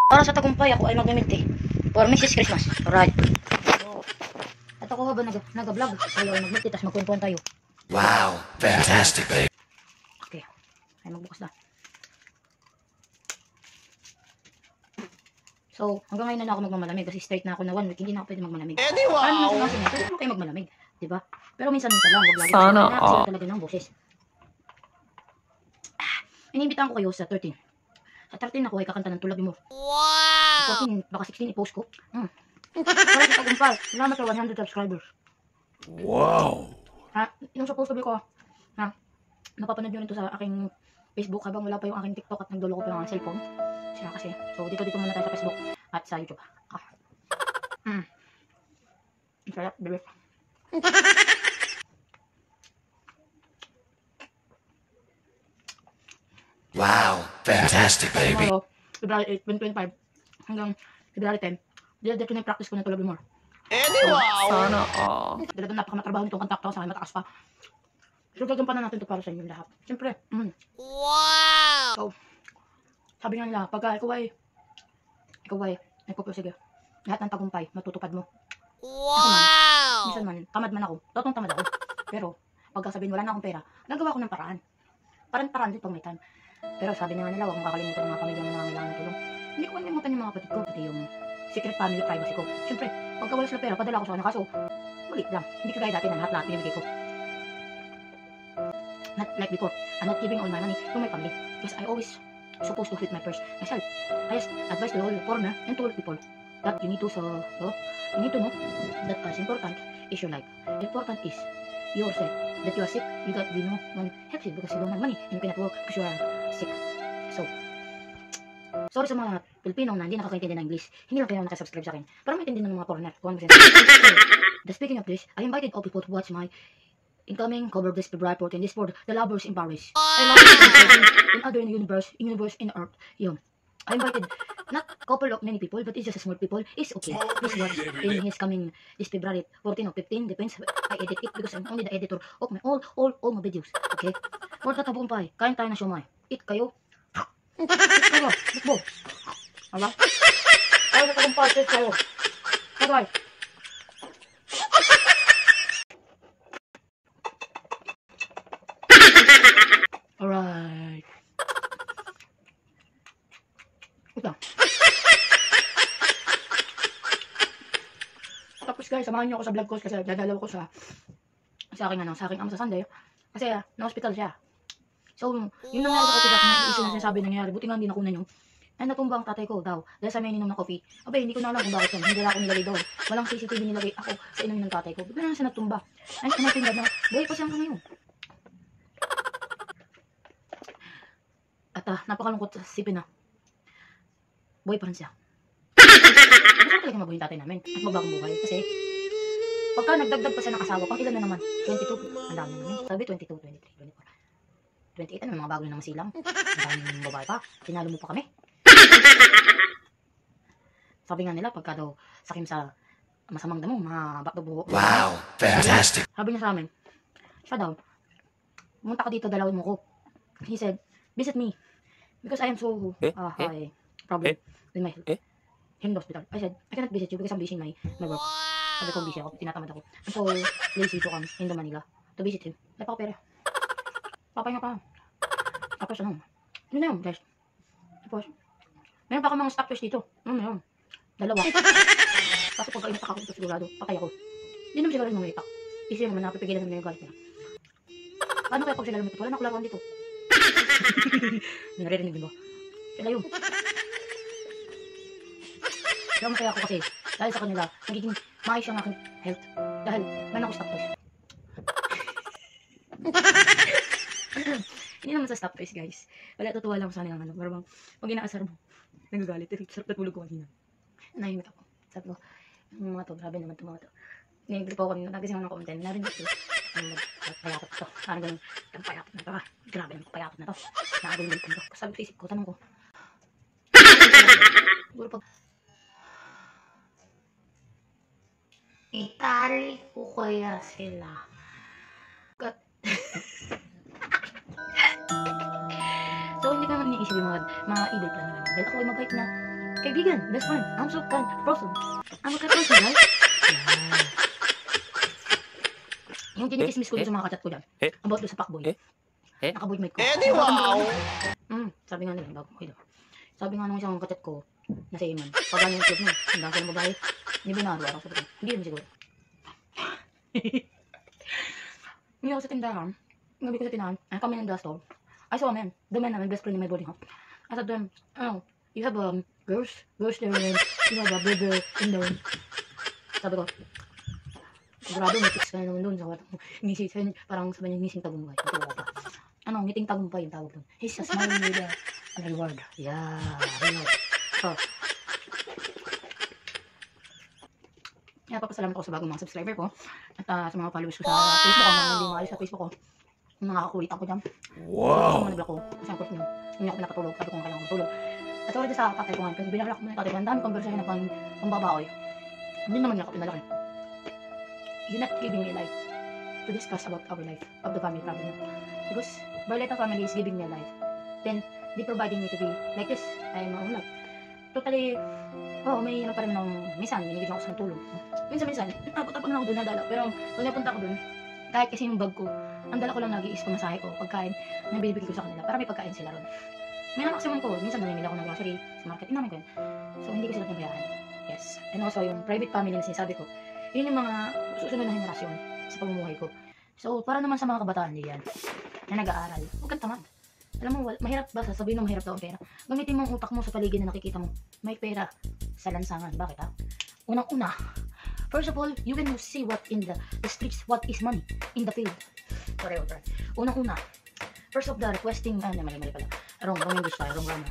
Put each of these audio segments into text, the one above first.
Para sa tagumpay ako ay mag-milk tea for Mrs. Christmas. Alright. So, at ako habang nag-vlog, tayo ay mag-milk tea, tapos magkwentuhan tayo. Wow, fantastic, babe. Okay, ay magbukas na. So, hanggang ngayon na ako magmamalamig kasi straight na ako na 1 week, hindi na ako pwede magmalamig. Wow! Ano naman sa kayo magmalamig, diba? Pero minsan-minsan lang, wag lagi. Sana sila talaga ng boses. Iniimbitahan ko kayo sa 13. Sa 13 ako ay kakanta ng Tulabi Mo. Wow! 14, baka 16 i-post ko. Para sa tagumpay, salamat sa 100 subscribers. Wow! Ha, yung sa post ko, ha, napapanood nyo rin to sa aking Facebook habang wala pa yung aking TikTok at nagdulo ko pa yung cellphone. Siya kasi. So, dito muna tayo sa Facebook at sa YouTube. Sarap, bebe. Wow, fantastic, baby. Tomorrow, February 8, 2025, hanggang February 10, dito na yung practice ko ng Tulabi More. Wow! Sana, talagang napakamatrabaho nitong kanta ko sa akin, mataas pa. So, gagampanan natin ito para sa inyo lahat. Siyempre, wow! So, sabi nga nila, pagka ikaw ay, sige, lahat ng tagumpay, matutupad mo. Wow! Minsan man, tamad man ako, totong tamad ako. Pero, pagka sabihin wala na akong pera, nagawa ko ng paraan. Parang din pag may time. Pero sabi nga nila, huwag mong kakalimutan ng mga pamilya na nangangailangan ng tulong. Hindi ko kalimutan yung mga kapatid ko, pati yung secret family privacy ko. Siyempre, pagka wala sila pera, padala ko sa kanila. Kaso, maliit lang. Hindi kagaya dati na lahat binibigay ko. Not like before. I'm not giving all my money to my family. Because I always supposed to feed my purse myself. I just advise to all foreigner and to all people that you need to know that as important is your life. Important is yourself. That you are sick, you got to be no one helps you because you don't have money and you cannot work because you are sick. So, sorry sa mga Pilipino na hindi nakakaintindi ng English. Hindi lang kayo nakasubscribe sa akin. Para maintindihan ng mga foreigner. Kung ano so, speaking of this, I invited all people to watch my incoming cover this February 14. This for the lovers in Paris. I love in other universe in Earth. Yun. I invited not couple of many people, but it's just a small people. It's okay. Please watch in his coming this February 14 or 15, depends. I edit it because I'm only the editor of my all my videos. Okay? For tatagumpay, kain tayo na siomay. Eat kayo. Eat kayo. Let's go. Aba? Kain tatagumpay, eat kayo. Bye-bye. Alright. Ito. Tapos guys, samahan niyo ako sa vlog ko kasi dadalaw ko sa aking amo sa Sunday. Kasi na-hospital siya. So, yun nangyari sa coffee na issue na sinasabi nangyari. Buti nga hindi nakunan yung natumba ang tatay ko daw. Dahil sa may ininom ng coffee. Abay, hindi ko na alam kung bakit yan. Hindi na ako nilagay doon. Walang CCTV nilagay ako sa inom ng tatay ko. Bigla na siya natumba. Ay, kumatingad na. Buhay pa siya hanggang ngayon. At napakalungkot sa sipin na. Buhay pa rin siya. Gusto talaga mabuhay tatay namin at magbagong buhay. Kasi, pagka nagdagdag pa siya ng asawa, pang ilan na naman? 22. Ang dami naman. Sabi 22, 23, 24. 28 ano, mga bago na naman silang. Ang daming babae pa. Tinalo mo pa kami. Sabi nga nila, pagka daw sakim sa masamang damo, mga bakto buho. Wow, fantastic. Sabi niya sa amin, siya daw, pumunta ka dito, dalawin mo ko. He said, visit me. Because I am so high problem with my health. In the hospital. I said, I cannot visit you because I'm busy in my work. Sabi ko, busy ako, tinatamad ako. I'm so lazy to come in the Manila to visit him. Wala pa ako pera. Papahinga pa. Tapos ano, yun na yun guys. Tapos, meron pa ako mga stoppers dito. Ano na yun? Dalawa. Kasi pagka inatak ako dito sigurado, patay ako. Hindi naman siguro yung mga itak. Kasi naman napipigilan naman yung galit nila. Paano kaya pag sila lumitot? Wala na kularuan dito. Naririnig din ba? Sila yun. Kaya masaya ako kasi dahil sa kanila, nagiging maayos ang aking health. Dahil meron ako stop toys. Hindi naman sa stop toys guys. Wala, tutuwa lang sa kanilang ano. Pero bang, pag inaasar mo, nagagalit. Sarap na tulog ko kanina. Nahimik ako. Sabi ko, yung mga to, grabe naman itong mga to. Nag-grip ako kanina, nagising ako ng comment. Narinig ko. Payapot ito. Parang ganun, payapot na ito. Grabe naman, payapot na ito. Nakagaling ito. Sabi ko sa isip ko, tanong ko. Siguro pag itali ko kaya sila. So, hindi ka naman iniisip yung mga evil plan na gano'n. Dahil ako ay mabait na Kaibigan, best friend. I'm so kind person. I'm a kind person, right? Yeah. Yung tinikismis ko dun sa mga kachat ko dyan. About doon sa pakboy. Nakaboy-mate ko. Wow! Sabi nga nila, bago ko sabi nga nung isang kachat ko, na si Iman, pag ano yung trip niya, ang dami ng babae, hindi binaro ako sa trip. Hindi naman siguro. Hindi ako sa tindahan, ngabi ko sa tindahan, I come in the store, I saw a man, the man na my best friend in my boarding house. I said to him, oh, you have girls there, and you have a burger in there. Sabi ko, grabe, may tics ka na naman doon sa ngising, parang sabi niya ngising tagumpay. Ano, ngiting tagumpay yung tawag doon. He's a smiling with a reward. Yeah, reward. So, kaya papasalamat ako sa bagong mga subscriber ko at sa mga followers ko sa Facebook ko, mga hindi maalis sa Facebook ko. Yung mga kakulitan ko dyan. Wow! Mga nag-block ko, kasi ang course nyo, hindi ako pinapatulog, sabi ko nga kailangan matulog. At sorry sa tatay ko nga, kasi binalak mo yung tatay ko, ang dami conversation na pambabaoy. Hindi naman niya ako pinalaki. You're not giving me life to discuss about our life, of the family problem. Because Barleta family is giving me a life. Then, they providing me to be like this. I'm my own life. Totally, may pa rin ng minsan, binibigyan ako sa tulong. Minsan, tapos na ako doon nadala. Pero, pag napunta ako doon, kahit kasi yung bag ko, ang dala ko lang lagi is pamasahe ko, pagkain, na binibigay ko sa kanila, para may pagkain sila ron. May maximum ko, minsan namimili ako ng grocery sa market, inamin ko yun. So, hindi ko sila nabayaran. Yes. And also, yung private family na sinasabi ko, yun yung mga susunod na henerasyon sa pamumuhay ko. So, para naman sa mga kabataan diyan na nag-aaral, huwag kang tamad. Alam mo, mahirap ba? Sasabihin mo mahirap daw ang pera. Gamitin mo ang utak mo sa paligid na nakikita mo. May pera sa lansangan. Bakit ha? Unang-una, first of all, you can see what in the streets, what is money in the field. Sorry. Unang-una, first of the requesting, mali pala. Wrong English tayo, wrong grammar.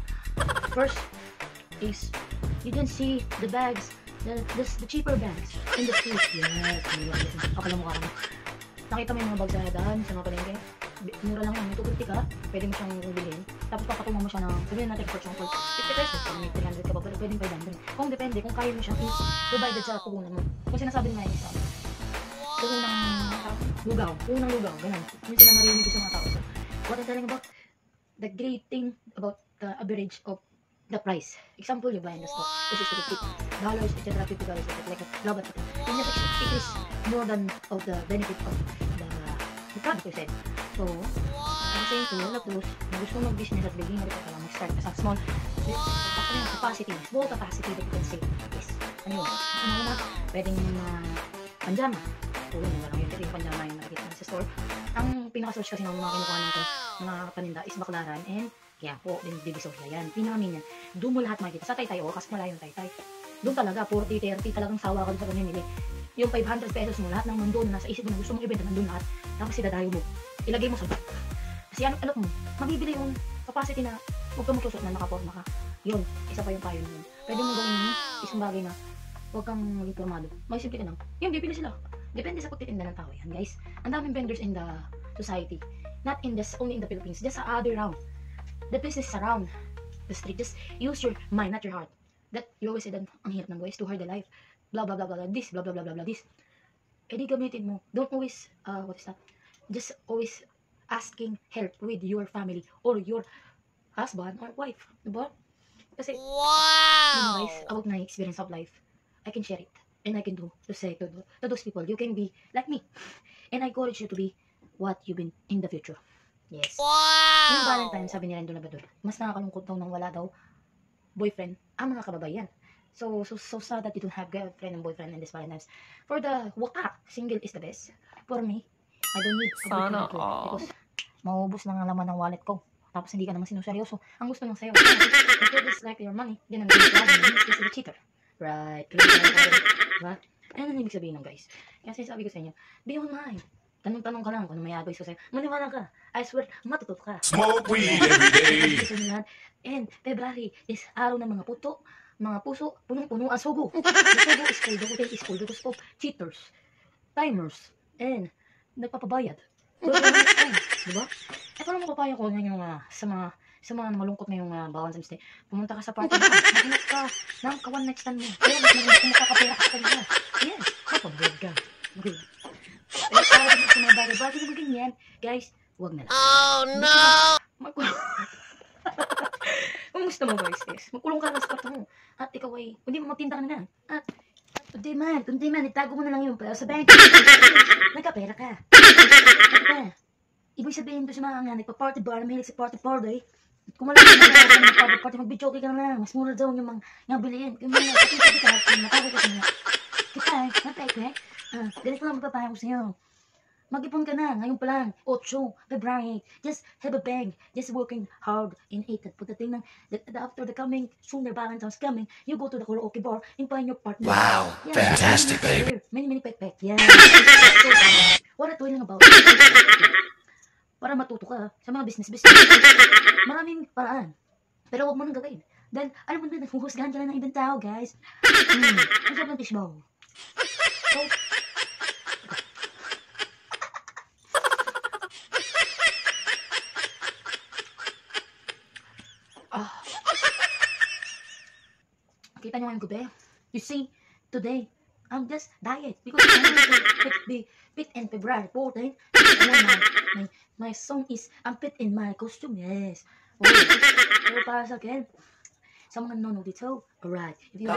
First is, you can see the bags, the cheaper bags in the street. Yes, okay lang mukha mo. Nakita mo yung mga bag sa daan, sa mga palengke. Mura lang yan, may 250 ka, pwede mo siyang bilhin. Tapos papatungan mo siya ng, sabihin natin for example, 50 pesos, kung may 300 ka ba, pero pwedeng 500. Kung depende, kung kaya mo siyang provided sa puhunan mo. Kung sinasabi nila yung isa, puhunang lugaw, ganun. Yung sila narinig ko sa mga tao. So, what I'm telling about, the great thing about the average of the price. Example, you buy in the stock, this is $50, etc., $50, like a global. In the it is more than of the benefit of the product you said. So, I'm saying to all of those na gusto mag-business at beginner ka lang mag-start as a small capacity that you can say, yes. Ano yun? Ano pwedeng panjama. Tulong mo lang yung panjama yung nakikita sa store. Ang pinaka-source kasi ng mga kinukuha ng mga paninda is Baclaran and kaya po, din Divisoria yan. Pinakamin yan. Doon mo lahat makikita. Sa Taytay, kasi malayo yung Taytay. Doon talaga, 40, 30, talagang sawa ka doon sa pamimili. Yung 500 pesos mo, lahat ng nandun na nasa isip mo na gusto mong ibenta nandun lahat. Tapos idadayo mo. Ilagay mo sa bag. Kasi ano mo, mabibili yung capacity na huwag kang magsusot na nakaporma ka. Yun, isa pa yung payo mo. Pwede mo gawin yung isang bagay na huwag kang maging formado. May simple ka lang. Yung bibili sila. Depende sa pagtitinda ng tao yan, guys. Ang daming vendors in the society. Not in this, only in the Philippines. Just sa other round. The business around the street. Just use your mind, not your heart. That you always say that ang hirap ng buhay is too hard the life. Blah blah blah blah this, blah blah blah blah blah this. Eh di gamitin mo. Don't always what is that? Just always asking help with your family or your husband or wife, diba? Kasi guys, about my experience of life, I can share it and I can do to say to those people, you can be like me, and I encourage you to be what you've been in the future. Yes. Yung Valentine, sabi ni Rendo Labrador, mas nakakalungkot daw nang wala daw boyfriend ang mga kababayan. So sad that you don't have girlfriend and boyfriend in this Valentine's. For the waka, single is the best. For me, I don't need a boyfriend because maubos na nga laman ng wallet ko. Tapos hindi ka naman sinuseryoso. Ang gusto lang sa'yo, if you dislike your money, then I'm going to have money, this is a cheater. Right? Diba? Ano ang ibig sabihin ng guys? Kasi sabi ko sa inyo, be online. Tanong-tanong ka lang kung ano may advice ko sa'yo. Maniwala ka. I swear, matututo ka. Smoke weed every day. And February is araw ng mga puso, punong-puno ang sugo. The sugo is cold, the hotel is cold because of cheaters, timers, and nagpapabayad. Diba? Eh, paano mo papaya ko yung sa mga malungkot na yung bawal sa mistake? Pumunta ka sa party na, maghanap ka ng ka-one night stand mo. Kaya mas maganda kung makakapera ka sa kanila. Yes, kapag-bread ka. Okay. Eh, para sa mga bagay naman ganyan, guys, wag na lang. Oh no! Kung gusto mo guys is, magkulong ka na sa kwarto mo. At ikaw ay, hindi mo magtinda ka na. At, kundi man, itago mo na lang yung pera sa bank. Nagkapera ka. Ibig sabihin to sa mga nga, nagpa-party bar, mahilig sa party. Kung wala ka na party, mag-video ka na lang. Mas mura daw yung mga bilihin. Kung mga kapitid ka, matawag ka na. Kita, napeke. Ganito lang magpapahay ko sa'yo. Mag-ipon ka na, ngayon pa lang, 8 February. Just have a bank, just working hard in it. At pagdating ng, after the coming, sooner Valentine's coming, you go to the karaoke bar and find your partner. Wow, fantastic, baby. Many pek. Yeah. What a toiling about. Para matuto ka sa mga business. Maraming paraan. Pero huwag mo nang gagawin. Dahil, alam mo na, naghuhusgahan ka lang ng ibang tao, guys. Ang sarap ng fishbowl. So, kita nyo ngayong gabi. You see, today, I'm just diet because I want to be fit in February 14. My song is, I'm fit in my costume, yes. Oh, pero para sa akin, sa mga nanonood dito, alright. If you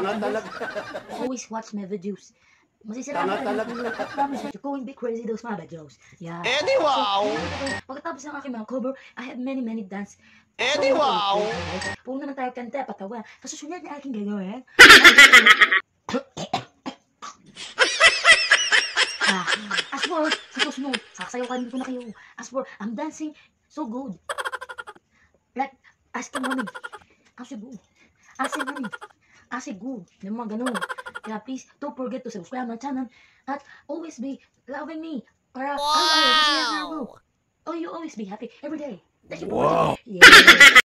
always watch my videos. Masisira ka rin. I promise you, you're going to be crazy those my videos. Yeah. Eddie, wow! So, pagkatapos ng aking mga cover, I have many dance. Eddie, wow! Kung naman tayo kanta, patawa. Kasusunod na aking gagawin. As for, sa susunod, sasayaw ka ko na kayo. As for, I'm dancing so good. Like, asking mommy, how's it good? Asking mommy, how's it good? Yung mga ganun. Kaya please, don't forget to subscribe my channel at always be loving me. Para, Wow! Oh, you always be happy every day. Thank you for Wow. watching. Yeah.